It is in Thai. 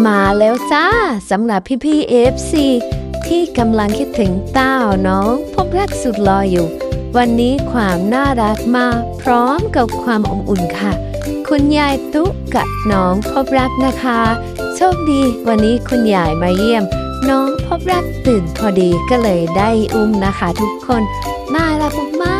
มาแล้วจ้าสำหรับพี่ๆ AFC ที่กำลังคิดถึงเต้าน้องพบรักสุดหล่ออยู่วันนี้ความน่ารักมาพร้อมกับความอบอุ่นค่ะคุณยายตุ๊กกับน้องพบรักนะคะโชคดีวันนี้คุณยายมาเยี่ยมน้องพบรักตื่นพอดีก็เลยได้อุ้มนะคะทุกคนน่ารักมาก